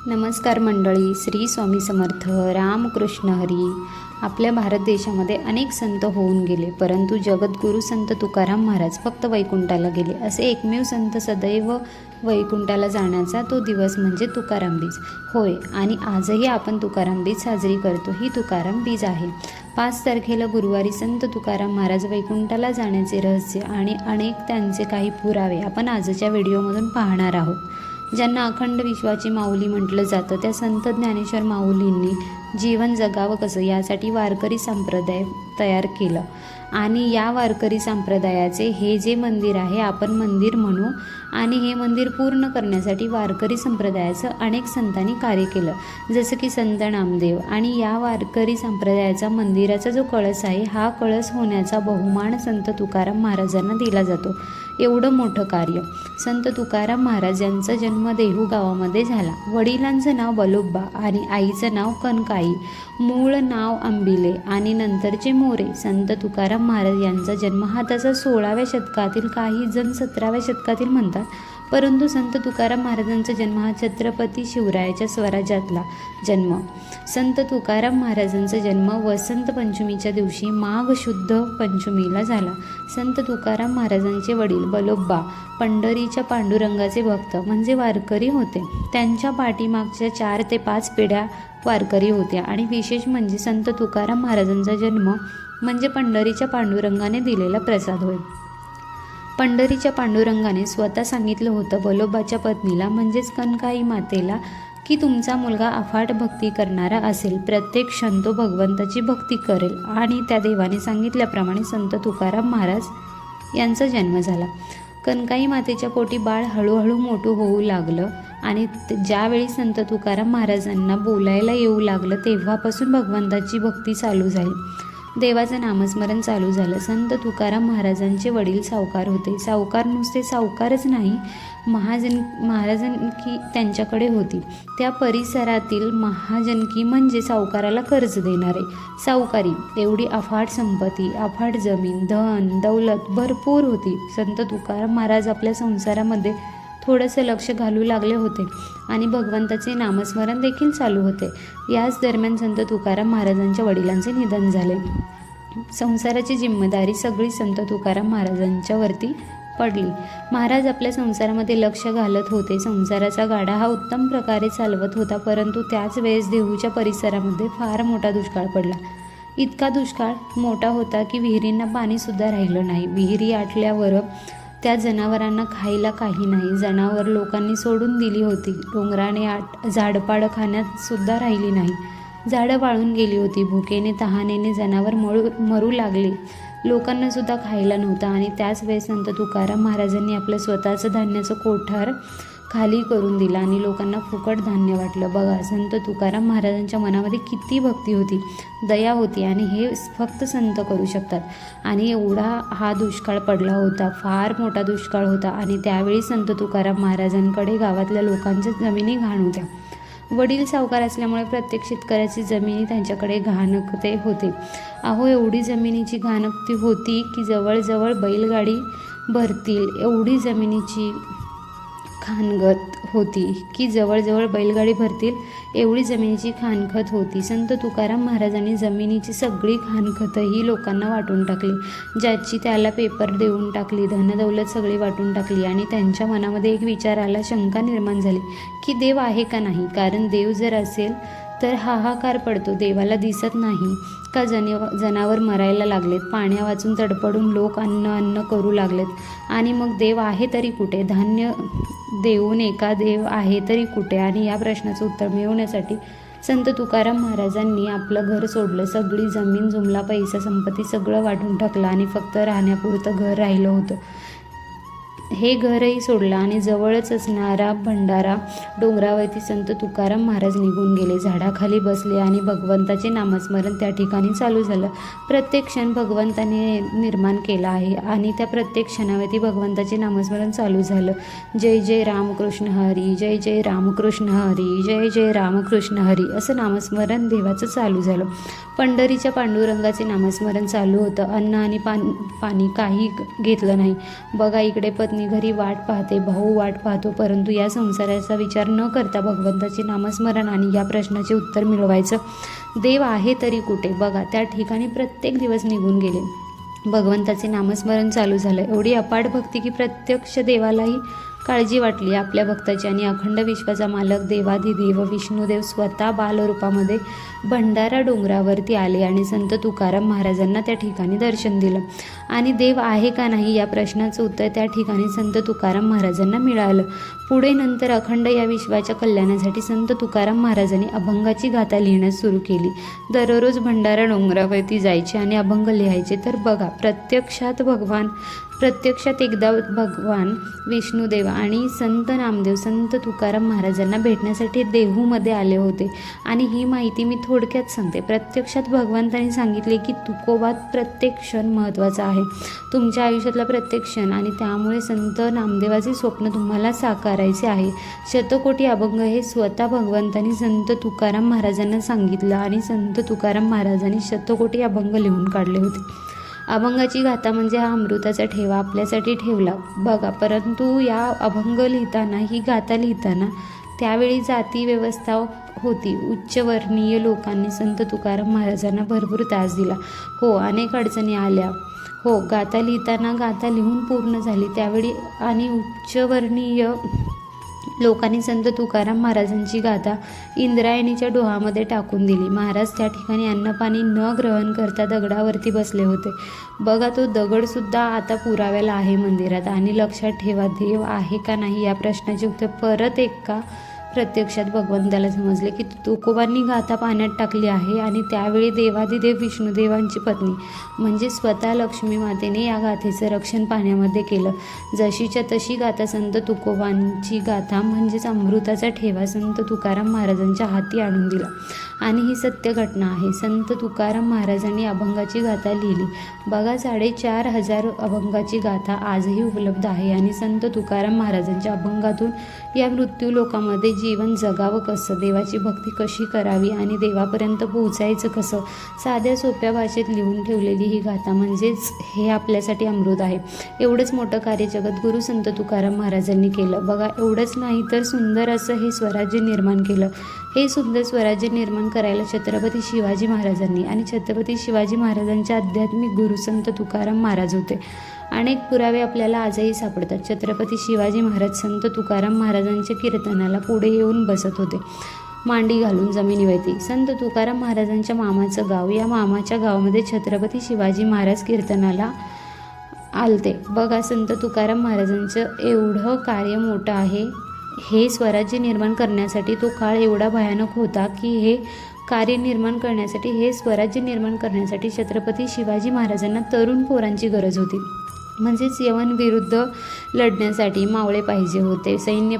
नमस्कार मंडळी, श्री स्वामी समर्थ, रामकृष्ण हरी. आपल्या भारत देशामध्ये अनेक संत होऊन गेले, परंतु जगद्गुरू संत तुकाराम महाराज फक्त वैकुंठाला गेले. असे एकमेव संत सदैव वैकुंठाला जाण्याचा तो दिवस म्हणजे तुकाराम बीज होय. आणि आजही आपण तुकाराम बीज साजरी करतो. ही तुकाराम बीज आहे. 5 तारखेला गुरुवारी संत तुकाराम महाराज वैकुंठाला जाण्याचे रहस्य आणि अनेक त्यांचे काही पुरावे आपण आजच्या व्हिडिओमधून पाहणार आहोत. ज्यांना अखंड विश्वाची माऊली म्हटलं जातं, त्या संत ज्ञानेश्वर माऊलींनी जीवन जगावं कसं यासाठी वारकरी संप्रदाय तयार केलं. आणि या वारकरी संप्रदायाचे हे जे मंदिर आहे आपण मंदिर म्हणू. आणि हे मंदिर पूर्ण करण्यासाठी वारकरी संप्रदायाचं अनेक संतांनी कार्य केलं, जसं की संत नामदेव. आणि या वारकरी संप्रदायाचा मंदिराचा जो कळस आहे, हा कळस होण्याचा बहुमान संत तुकाराम महाराजांना दिला जातो. एवढं मोठं कार्य. संत तुकाराम महाराज यांचा जन्म देहू गावामध्ये झाला. वडिलांचं नाव बलोब्बा आणि आईचं नाव कनकाई, मूळ नाव आंबिले आणि नंतरचे मोरे. संत तुकाराम महाराज यांचा जन्म हा तसा 16व्या शतकातील, काही जण 17व्या शतकातील म्हणतात, परंतु संत तुकाराम महाराजांचा जन्म हा छत्रपती शिवरायाच्या स्वराज्यातला जन्म. संत तुकाराम महाराजांचा जन्म वसंत पंचमीच्या दिवशी माघ शुद्ध पंचमीला झाला. संत तुकाराम महाराजांचे वडील बलोब्बा पंढरीच्या पांडुरंगाचे भक्त म्हणजे वारकरी होते. त्यांच्या पाठीमागच्या 4 ते 5 पिढ्या वारकरी होत्या. आणि विशेष म्हणजे संत तुकाराम महाराजांचा जन्म म्हणजे पंढरीच्या पांडुरंगाने दिलेला प्रसाद होय. पंढरीच्या पांडुरंगाने स्वतः सांगितलं होतं बलोब्बाच्या पत्नीला म्हणजेच कनकाई मातेला की तुमचा मुलगा अफाट भक्ती करणारा असेल, प्रत्येक क्षण तो भगवंताची भक्ती करेल. आणि त्या देवाने सांगितल्याप्रमाणे संत तुकाराम महाराज यांचा जन्म झाला. कनकाई मातेच्या पोटी बाळ हळूहळू मोठं होऊ लागलं आणि ज्यावेळी संत तुकाराम महाराजांना बोलायला येऊ लागलं तेव्हापासून भगवंताची भक्ती चालू झाली, देवाचं नामस्मरण चालू झालं. संत तुकाराम महाराजांचे वडील सावकार होते. सावकार नुसते सावकारच नाही, महाजनकी त्यांच्याकडे होती. त्या परिसरातील महाजनकी म्हणजे सावकाराला कर्ज देणारे. सावकारी एवढी अफाट संपत्ती, अफाट जमीन, धन दौलत भरपूर होती. संत तुकाराम महाराज आपल्या संसारामध्ये थोडंसं लक्ष घालू लागले होते आणि भगवंताचे नामस्मरण देखील चालू होते. याच दरम्यान संत तुकाराम महाराजांच्या वडिलांचे निधन झाले. संसाराची जिम्मेदारी सगळी संत तुकाराम महाराजांच्यावरती पडली. महाराज आपल्या संसारामध्ये लक्ष घालत होते. संसाराचा गाडा हा उत्तम प्रकारे चालवत होता, परंतु त्याच वेळेस देहूच्या परिसरामध्ये फार मोठा दुष्काळ पडला. इतका दुष्काळ मोठा होता की विहिरींना पाणीसुद्धा राहिलं नाही. विहिरी आटल्यावर त्या जनावरांना खायला काही नाही. जनावर लोकांनी सोडून दिली होती. डोंगराने झाडपाड खाण्यात सुद्धा राहिली नाही. झाडं वाळून गेली होती. भुकेने तहानेने जनावर मरू लागले. लोकांना सुद्धा खायला नव्हतं. आणि त्याच वेळेस संत तुकाराम महाराजांनी आपलं स्वतःचं धान्याचं कोठार खाली करून दिला आणि लोकांना फुकट धान्य वाटलं. बघा, संत तुकाराम महाराजांच्या मनामध्ये किती भक्ती होती, दया होती. आणि हे फक्त संत करू शकतात. आणि एवढा हा दुष्काळ पडला होता, फार मोठा दुष्काळ होता. आणि त्यावेळी संत तुकाराम महाराजांकडे गावातल्या लोकांच्या जमिनी घाण होत्या. वडील सावकार असल्यामुळे प्रत्येक शेतकऱ्याची जमिनी त्यांच्याकडे घाणकते होते. अहो, एवढी जमिनीची घाणकती होती की जवळजवळ बैलगाडी भरतील एवढी जमिनीची खानगत होती की जवळजवळ बैलगाडी भरतील एवढी जमिनीची खानखत होती. संत तुकाराम महाराजांनी जमिनीची सगळी खानखतही लोकांना वाटून टाकली. ज्याची त्याला पेपर देऊन टाकली, धनदौलत सगळी वाटून टाकली. आणि त्यांच्या मनामध्ये एक विचार आला, शंका निर्माण झाली की देव आहे का नाही. कारण देव जर असेल तर हाहाकार पडतो, देवाला दिसत नाही का. जनावर मरायला लागलेत, पाण्या वाचून तडपडून लोक अन्न करू लागलेत. आणि मग देव आहे तरी कुठे, धान्य देऊन एका देव आहे तरी कुठे. आणि या प्रश्नाचं उत्तर मिळवण्यासाठी संत तुकाराम महाराजांनी आपलं घर सोडलं. सगळी जमीन जुमला पैसा संपत्ती सगळं वाटून टाकलं आणि फक्त राहण्यापुरतं घर राहिलं होतं. हे घरही सोडलं आणि जवळच असणारा भंडारा डोंगरावरती संत तुकाराम महाराज निघून गेले. झाडाखाली बसले आणि भगवंताचे नामस्मरण त्या ठिकाणी चालू झालं. प्रत्येक क्षण भगवंताने निर्माण केला आहे आणि त्या प्रत्येक क्षणावरती भगवंताचे नामस्मरण चालू झालं. जय जय रामकृष्ण हरी, जय जय रामकृष्ण हरी, जय जय रामकृष्ण हरी असं नामस्मरण देवाचं चालू झालं. पंढरीच्या पांडुरंगाचे नामस्मरण चालू होतं. अन्न आणि पाणी काही घेतलं नाही. बघा, इकडे पत्नी पत्नी घरी वाट पाहते, भाऊ वाट पाहतो, परंतु या संसाराचा विचार न करता भगवंताचे नामस्मरण आणि या प्रश्नाचे उत्तर मिळवायचं. देव आहे तरी कुठे? बघा, त्या ठिकाणी प्रत्येक दिवस निघून गेले. भगवंताचे नामस्मरण चालू झालं. एवढी अपाट भक्ती की प्रत्यक्ष देवालाही काळजी वाटली आपल्या भक्ताची. आणि अखंड विश्वाचा मालक देवाधिदेव विष्णुदेव स्वतः बालरूपामध्ये भंडारा डोंगरावरती आले आणि संत तुकाराम महाराजांना त्या ठिकाणी दर्शन दिलं. आणि देव आहे का नाही या प्रश्नाचं उत्तर त्या ठिकाणी संत तुकाराम महाराजांना मिळालं. पुढे नंतर अखंड या विश्वाच्या कल्याणासाठी संत तुकाराम महाराजांनी अभंगाची गाथा लिहिण्यास सुरू केली. दररोज भंडारा डोंगरावरती जायचे आणि अभंग लिहायचे. तर बघा, प्रत्यक्षात एकदा भगवान विष्णुदेव आणि संत नामदेव संत तुकाराम महाराजांना भेटण्यासाठी देहूमध्ये आले होते. आणि ही माहिती मी थोडक्यात सांगते. प्रत्यक्षात भगवंतांनी सांगितले की तुकोबात प्रत्येक क्षण महत्त्वाचा आहे, तुमच्या आयुष्यातला प्रत्येक क्षण. आणि त्यामुळे संत नामदेवाचे स्वप्न तुम्हाला साकारायचे आहे. शतकोटी अभंग हे स्वतः भगवंतांनी संत तुकाराम महाराजांना सांगितलं आणि संत तुकाराम महाराजांनी शतकोटी अभंग लिहून काढले होते. अभंगाची गाथा म्हणजे हा अमृताचा ठेवा आपल्यासाठी ठेवला. बघा, परंतु या अभंग लिहिताना, ही गाथा लिहिताना त्यावेळी जाती व्यवस्था होती. उच्चवर्णीय लोकांनी संत तुकाराम महाराजांना भरपूर त्रास दिला. हो, अनेक अडचणी आल्या. हो, गाथा लिहिताना गाथा लिहून पूर्ण झाली त्यावेळी आणि उच्चवर्णीय लोकांनी संत तुकाराम महाराजांची गाथा इंद्रायणीच्या डोहामध्ये टाकून दिली. महाराज त्या ठिकाणी अन्नपाणी न ग्रहण करता दगडावरती बसले होते. बघा, तो दगडसुद्धा आता पुराव्याला आहे मंदिरात. आणि लक्षात ठेवा, देव आहे का नाही या प्रश्नाचे उत्तर परत एका प्रत्यक्षात भगवंताला समजले की तुकोबांनी गाथा पाण्यात टाकली आहे. आणि त्यावेळी देवाधिदेव विष्णुदेवांची पत्नी म्हणजे स्वतः लक्ष्मी मातेने या गाथेचं रक्षण पाण्यामध्ये केलं. जशीच्या तशी गाथा संत तुकोबांची गाथा म्हणजेच अमृताचा ठेवा संत तुकाराम महाराजांच्या हाती आणून दिला. आणि ही सत्य घटना आहे. संत तुकाराम महाराजांनी अभंगाची गाथा लिहिली. बघा, 4,500 अभंगाची गाथा आजही उपलब्ध आहे. आणि संत तुकाराम महाराजांच्या अभंगातून या मृत्यू लोकामध्ये जीवन जगावं कसं, देवाची भक्ती कशी करावी आणि देवापर्यंत पोहोचायचं कसं, साध्या सोप्या भाषेत लिहून ठेवलेली ही गाथा म्हणजेच हे आपल्यासाठी अमृत आहे. एवढंच मोठं कार्य जगद्गुरू संत तुकाराम महाराजांनी केलं. बघा, एवढंच नाही तर सुंदर असं हे स्वराज्य निर्माण केलं. हे सुंदर स्वराज्य निर्माण करायला छत्रपती शिवाजी महाराजांनी आणि छत्रपती शिवाजी महाराजांचे आध्यात्मिक गुरु संत तुकाराम महाराज होते. अनेक पुरावे आपल्याला आजही सापडतात. छत्रपती शिवाजी महाराज संत तुकाराम महाराजांच्या कीर्तनाला पुढे येऊन बसत होते, मांडी घालून जमिनीवरती. संत तुकाराम महाराजांच्या मामाचं गाव, या मामाच्या गावामध्ये छत्रपती शिवाजी महाराज कीर्तनाला आलते. बघा, संत तुकाराम महाराजांचं एवढं कार्य मोठं आहे. हे स्वराज्य निर्माण करण्यासाठी तो काळ एवढा भयानक होता की हे कार्य निर्माण करण्यासाठी, हे स्वराज्य निर्माण करण्यासाठी छत्रपती शिवाजी महाराजांना तरुण पोरांची गरज होती. म्हणजेच यवन विरुद्ध लढण्यासाठी मावळे पाहिजे होते, सैन्य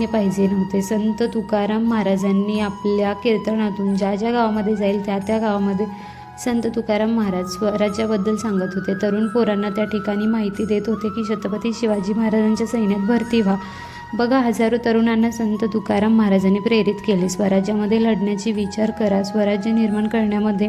पाहिजे नव्हते. संत तुकाराम महाराजांनी आपल्या कीर्तनातून ज्या ज्या गावामध्ये जाईल त्या गावामध्ये संत तुकाराम महाराज स्वराज्याबद्दल सांगत होते. तरुण पोरांना त्या ठिकाणी माहिती देत होते की छत्रपती शिवाजी महाराजांच्या सैन्यात भरती व्हा. बघा, हजारो तरुणांना संत तुकाराम महाराजांनी प्रेरित केले. स्वराज्यामध्ये लढण्याची विचार करा. स्वराज्य निर्माण करण्यामध्ये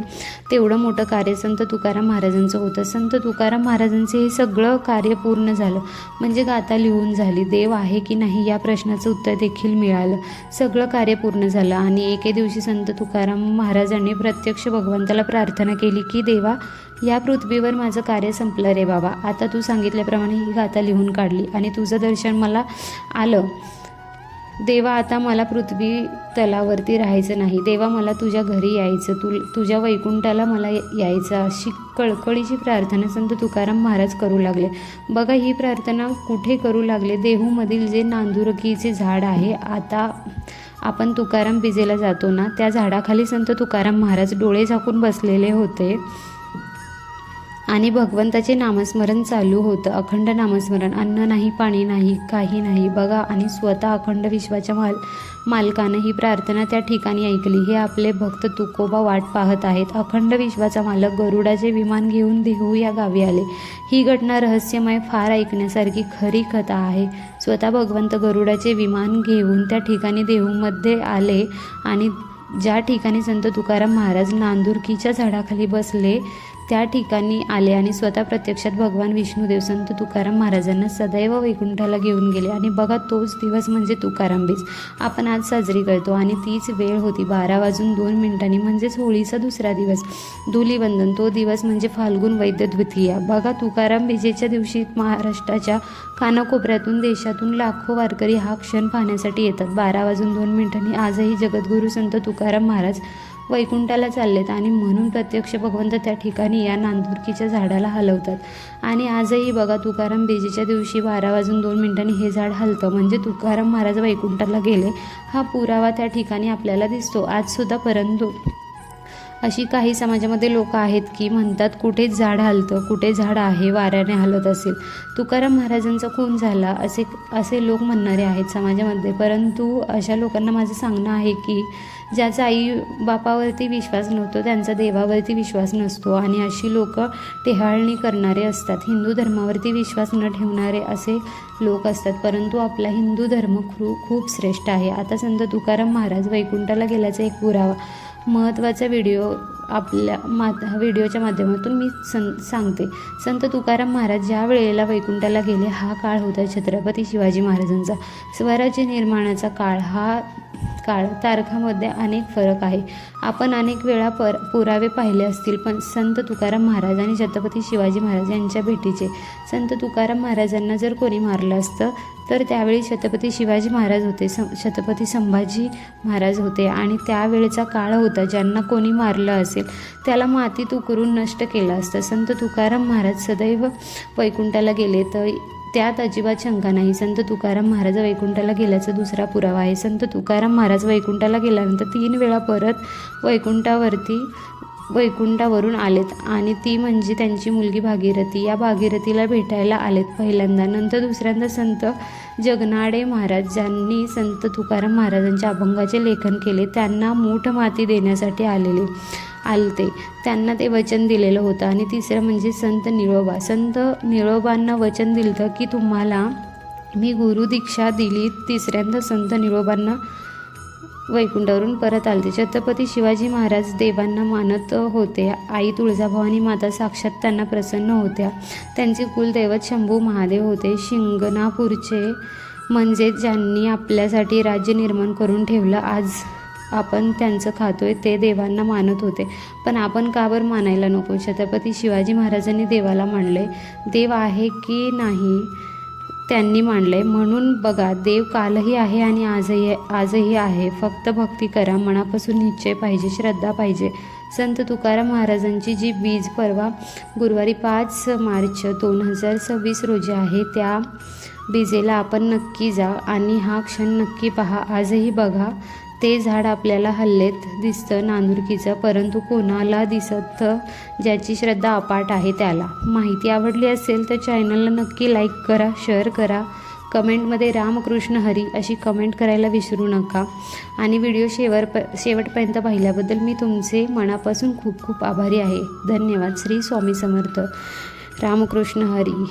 तेवढं मोठं कार्य संत तुकाराम महाराजांचं होतं. संत तुकाराम महाराजांचे हे सगळं कार्य पूर्ण झालं म्हणजे गाथा लिहून झाली. देव आहे की नाही या प्रश्नाचं उत्तर देखील मिळालं. सगळं कार्य पूर्ण झालं. आणि एके दिवशी संत तुकाराम महाराजांनी प्रत्यक्ष भगवंताला प्रार्थना केली की देवा, या पृथ्वीवर माझं कार्य संपलं रे बाबा. आता तू सांगितल्याप्रमाणे ही गाथा लिहून काढली आणि तुझं दर्शन मला आलं. देवा, आता मला पृथ्वी तलावरती राहायचं नाही. देवा, मला तुझ्या घरी यायचं, तुझ्या वैकुंठाला मला यायचं. अशी कळकळीची प्रार्थना संत तुकाराम महाराज करू लागले. बघा, ही प्रार्थना कुठे करू लागले? देहूमधील जे नांदुरकीचे झाड आहे, आता आपण तुकाराम बीजेला जातो ना, त्या झाडाखाली संत तुकाराम महाराज डोळे झाकून बसलेले होते आणि भगवंताचे नामस्मरण चालू होतं. अखंड नामस्मरण, अन्न नाही, पाणी नाही, काही नाही. बघा, आणि स्वतः अखंड विश्वाच्या मालकानं ही प्रार्थना त्या ठिकाणी ऐकली. हे आपले भक्त तुकोबा वाट पाहत आहेत. अखंड विश्वाचा मालक गरुडाचे विमान घेऊन देहू या गावी आले. ही घटना रहस्यमय, फार ऐकण्यासारखी खरी कथा आहे. स्वतः भगवंत गरुडाचे विमान घेऊन त्या ठिकाणी देहूमध्ये आले आणि ज्या ठिकाणी संत तुकाराम महाराज नांदुरकीच्या झाडाखाली बसले त्या ठिकाणी आले आणि स्वतः प्रत्यक्षात भगवान विष्णुदेव संत तुकाराम महाराजांना सदैव वैकुंठाला घेऊन गेले. आणि बघा, तोच दिवस म्हणजे तुकाराम बीज आपण आज साजरी करतो. आणि तीच वेळ होती 12:02 म्हणजेच होळीचा दुसरा दिवस, धुलीवंदन. तो दिवस म्हणजे फाल्गुन वैद्य द्वितीया. बघा, तुकाराम बीजेच्या दिवशी महाराष्ट्राच्या कानाकोपऱ्यातून, देशातून लाखो वारकरी हा क्षण पाहण्यासाठी येतात. 12:02 आजही जगद्गुरू संत तुकाराम महाराज वैकुंठाला चाललेत आणि म्हणून प्रत्यक्ष भगवंत त्या ठिकाणी या नांदुरकीच्या झाडाला हलवतात. आणि आजही बघा, तुकाराम बीजेच्या दिवशी 12:02 हे झाड हलतं म्हणजे तुकाराम महाराज वैकुंठाला गेले हा पुरावा त्या ठिकाणी आपल्याला दिसतो आजसुद्धा. परंतु अशी काही समाजामध्ये लोक आहेत की म्हणतात कुठे झाड हलतं, कुठे झाड आहे वाऱ्याने हलत असेल, तुकाराम महाराजांचा खून झाला असे लोक म्हणणारे आहेत समाजामध्ये. परंतु अशा लोकांना माझं सांगणं आहे की ज्याचा आई बापावरती विश्वास नव्हतो त्यांचा देवावरती विश्वास नसतो. आणि अशी लोक टेहाळणी करणारे असतात, हिंदू धर्मावरती विश्वास न ठेवणारे असे लोक असतात. परंतु आपला हिंदू धर्म खूप श्रेष्ठ आहे. आता संत तुकाराम महाराज वैकुंठाला गेल्याचा एक पुरावा महत्त्वाचा व्हिडिओ व्हिडिओच्या माध्यमातून मी सांगते. संत तुकाराम महाराज ज्या वेळेला वैकुंठाला गेले हा काळ होता छत्रपती शिवाजी महाराजांचा स्वराज्य निर्माणाचा काळ. हा काळ तारखामध्ये अनेक फरक आहे. आपण अनेक वेळा पुरावे पाहिले असतील, पण संत तुकाराम महाराज आणि छत्रपती शिवाजी महाराज यांच्या भेटीचे. संत तुकाराम महाराजांना जर कोणी मारलं असतं तर त्यावेळी छत्रपती शिवाजी महाराज होते, छत्रपती संभाजी महाराज होते. आणि त्यावेळेचा काळ होता ज्यांना कोणी मारलं असेल त्याला मातीत उकरून नष्ट केलं असतं. संत तुकाराम महाराज सदैव वैकुंठाला गेले तर त्यात अजिबात शंका नाही. संत तुकाराम महाराज वैकुंठाला गेल्याचा दुसरा पुरावा आहे. संत तुकाराम महाराज वैकुंठाला गेल्यानंतर 3 वेळा परत वैकुंठावरून आलेत आणि ती म्हणजे त्यांची मुलगी भागीरथी. या भागीरथीला भेटायला आलेत पहिल्यांदा. नंतर दुसऱ्यांदा संत जगनाडे महाराज ज्यांनी संत तुकाराम महाराजांच्या अभंगाचे लेखन केले त्यांना मूठ माती देण्यासाठी आलते, त्यांना ते वचन दिलेलं होतं. आणि तिसरं म्हणजे संत निळोबांना वचन दिलं की तुम्हाला मी गुरु दीक्षा दिली. तिसऱ्यांदा संत निळोबांना वैकुंठावरून परत आलते. छत्रपती शिवाजी महाराज देवांना मानत होते. आई तुळजाभवानी माता साक्षात त्यांना प्रसन्न होत्या. त्यांचे कुलदैवत शंभू महादेव होते. शिंगणापूरचे म्हणजे ज्यांनी आपल्यासाठी राज्य निर्माण करून ठेवलं, आज आपण त्यांचं खातोय, ते देवांना मानत होते. पण आपण का बरं मानायला नको? छत्रपती शिवाजी महाराजांनी देवाला मानले. देव आहे की नाही त्यांनी मानले. म्हणून बघा, देव कालही आहे आणि आजही आहे. फक्त भक्ती करा, मनापासून निश्चय पाहिजे, श्रद्धा पाहिजे. संत तुकाराम महाराजांची जी बीज परवा गुरुवारी 5 मार्च 2026 रोजी आहे, त्या बीजेला आपण नक्की जा आणि हा क्षण नक्की पहा. आजही बघा, ते झाड आपल्याला हल्लेत दिसतं नांदुरकीचं, परंतु कोणाला दिसत ज्याची श्रद्धा अपाट आहे त्याला. माहिती आवडली असेल तर चॅनलला नक्की लाईक करा, शेअर करा. कमेंटमध्ये रामकृष्ण हरी अशी कमेंट करायला विसरू नका. आणि व्हिडिओ शेवटपर्यंत पाहिल्याबद्दल मी तुमचे मनापासून खूप खूप आभारी आहे. धन्यवाद. श्री स्वामी समर्थ. रामकृष्ण हरी.